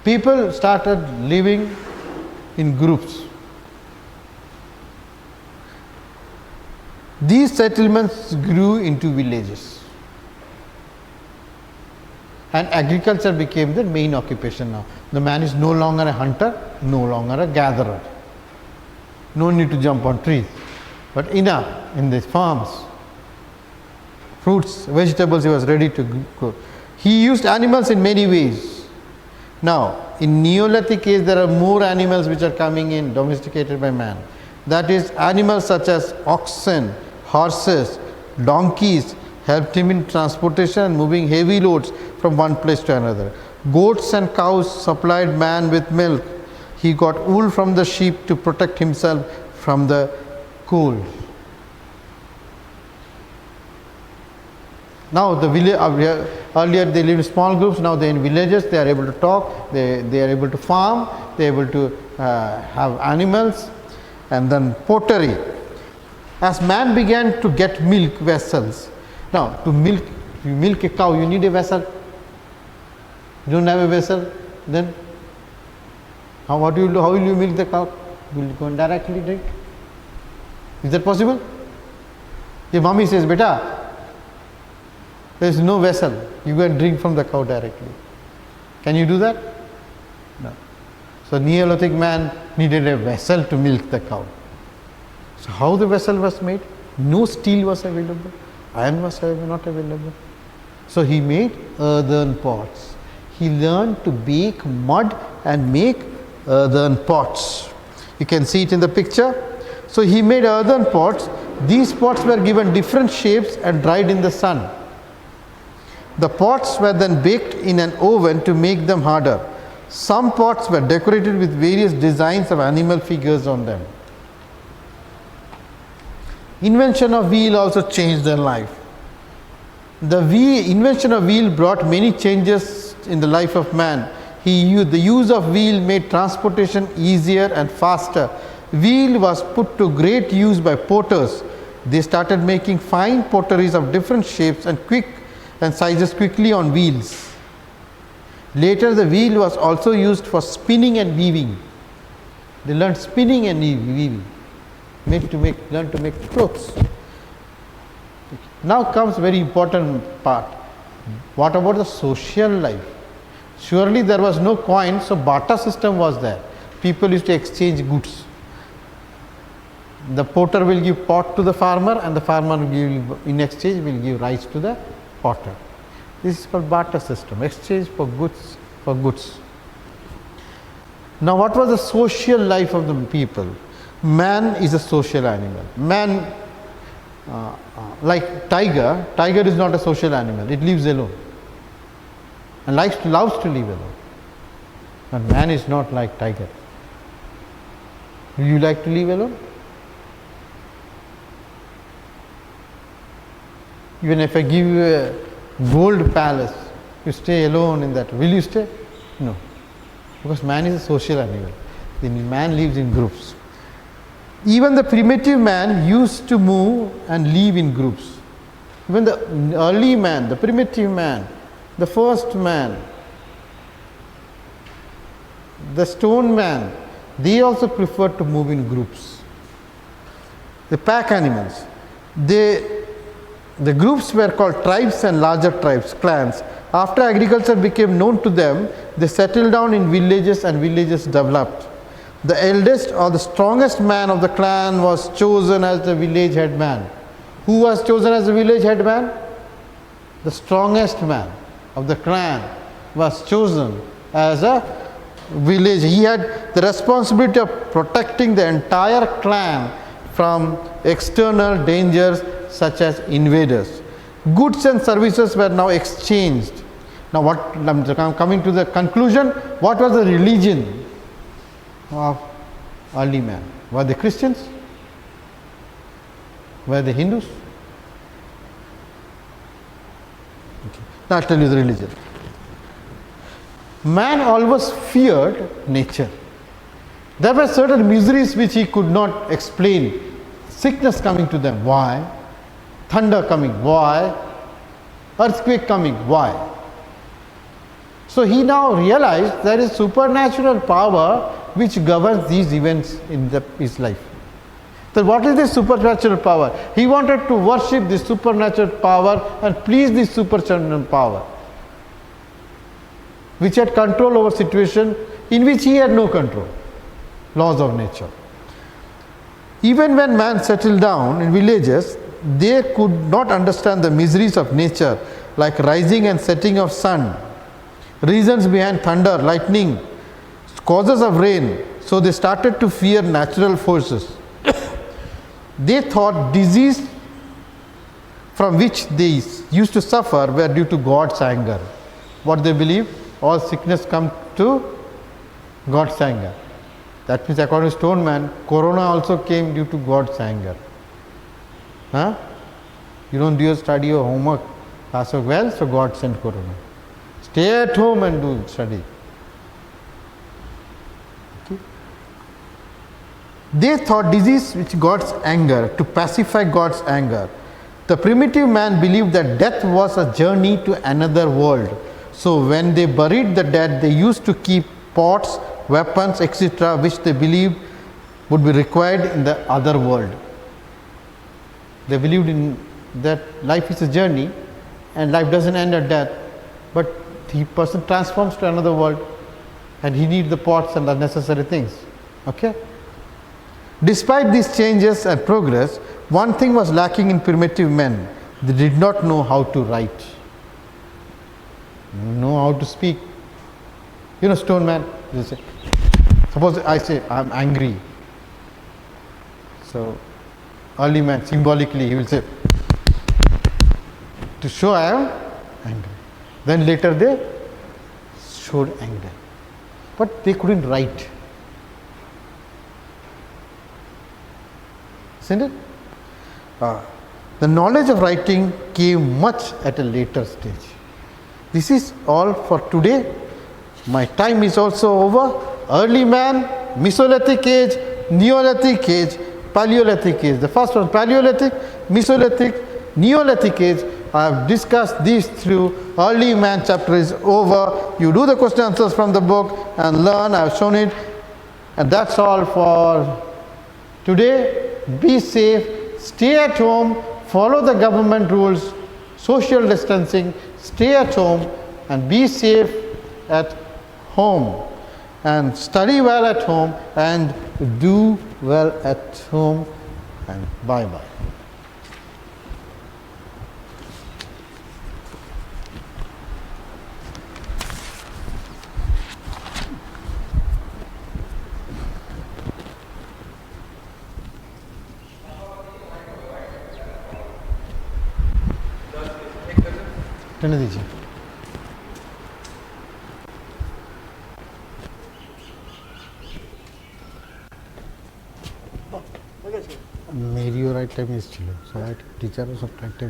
People started living in groups. These settlements grew into villages, and agriculture became the main occupation now. The man is no longer a hunter, no longer a gatherer. No need to jump on trees, but enough in the farms. Fruits, vegetables, he was ready to grow. He used animals in many ways. Now, in Neolithic age, there are more animals which are coming in, domesticated by man. That is, animals such as oxen, horses, donkeys helped him in transportation and moving heavy loads from one place to another. Goats and cows supplied man with milk. He got wool from the sheep to protect himself from the cold. Now the village, earlier they lived in small groups, now they are in villages, they are able to talk, they are able to farm, they are able to have animals. And then pottery. As man began to get milk vessels, now to milk a cow, you need a vessel. You don't have a vessel, then what do you do? How will you milk the cow? Will you go and directly drink? Is that possible? Your mommy says, beta, there is no vessel, you go and drink from the cow directly. Can you do that? No. So Neolithic man needed a vessel to milk the cow. So how the vessel was made? No steel was available, iron was not available. So he made earthen pots. He learned to bake mud and make earthen pots. You can see it in the picture. So he made earthen pots. These pots were given different shapes and dried in the sun. The pots were then baked in an oven to make them harder. Some pots were decorated with various designs of animal figures on them. Invention of wheel also changed their life. The invention of wheel brought many changes in the life of man. The use of wheel made transportation easier and faster. Wheel was put to great use by potters. They started making fine potteries of different shapes and sizes quickly on wheels. Later the wheel was also used for spinning and weaving. They learned spinning and weaving, learned to make clothes. Now comes very important part. What about the social life? Surely there was no coin, so barter system was there. People used to exchange goods. The potter will give pot to the farmer, and the farmer in exchange will give rice to the potter. This is called barter system, exchange for goods. Now what was the social life of the people? Man is a social animal. Man, like tiger is not a social animal, it lives alone and loves to live alone. But man is not like tiger. Will you like to live alone? Even if I give you a gold palace, you stay alone in that, will you stay? No, because man is a social animal. Man lives in groups. Even the primitive man used to move and live in groups. Even the early man, the primitive man, the first man, the stone man, they also preferred to move in groups. The pack animals, the groups were called tribes and larger tribes, clans. After agriculture became known to them, they settled down in villages and villages developed. The eldest or the strongest man of the clan was chosen as the village headman. Who was chosen as the village headman? The strongest man of the clan was chosen as a village. He had the responsibility of protecting the entire clan from external dangers such as invaders. Goods and services were now exchanged. Now I'm coming to the conclusion. What was the religion of early man? Were they Christians? Were they Hindus? Okay. Now I'll tell you the religion. Man always feared nature. There were certain miseries which he could not explain. Sickness coming to them, why? Thunder coming, why? Earthquake coming, why? So he now realized there is supernatural power which governs these events in his life. So what is this supernatural power? He wanted to worship this supernatural power and please this supernatural power, which had control over situation in which he had no control, laws of nature. Even when man settled down in villages, they could not understand the miseries of nature, like rising and setting of sun, reasons behind thunder, lightning, causes of rain. So they started to fear natural forces. They thought disease from which they used to suffer were due to God's anger. What they believe? All sickness come to God's anger. That means according to Stoneman, Corona also came due to God's anger. Huh? You don't do your study, your homework. So well, so God sent Corona. Stay at home and do study. Okay. They thought disease which God's anger, to pacify God's anger. The primitive man believed that death was a journey to another world. So when they buried the dead, they used to keep pots, weapons, etc., which they believed would be required in the other world. They believed in that life is a journey and life doesn't end at death, but the person transforms to another world and he needs the pots and the necessary things. Okay? Despite these changes and progress, one thing was lacking in primitive men. They did not know how to write, know how to speak. You know, Stoneman, they say, suppose I say I am angry. So early man, symbolically, he will say, to show I am angry. Then later they showed anger, but they couldn't write. Isn't it? The knowledge of writing came much at a later stage. This is all for today. My time is also over. Early man, Mesolithic age, Neolithic age, Paleolithic age. The first one, Paleolithic, Mesolithic, Neolithic age. I have discussed these through. Early man chapter is over. You do the question answers from the book and learn. I have shown it. And that's all for today. Be safe, stay at home, follow the government rules, social distancing, stay at home and be safe at home, and study well at home and do well at home, and bye bye. रहने दीजिए। मेरी और right time इस ছিল সবাই টিচারও সব right টাইমে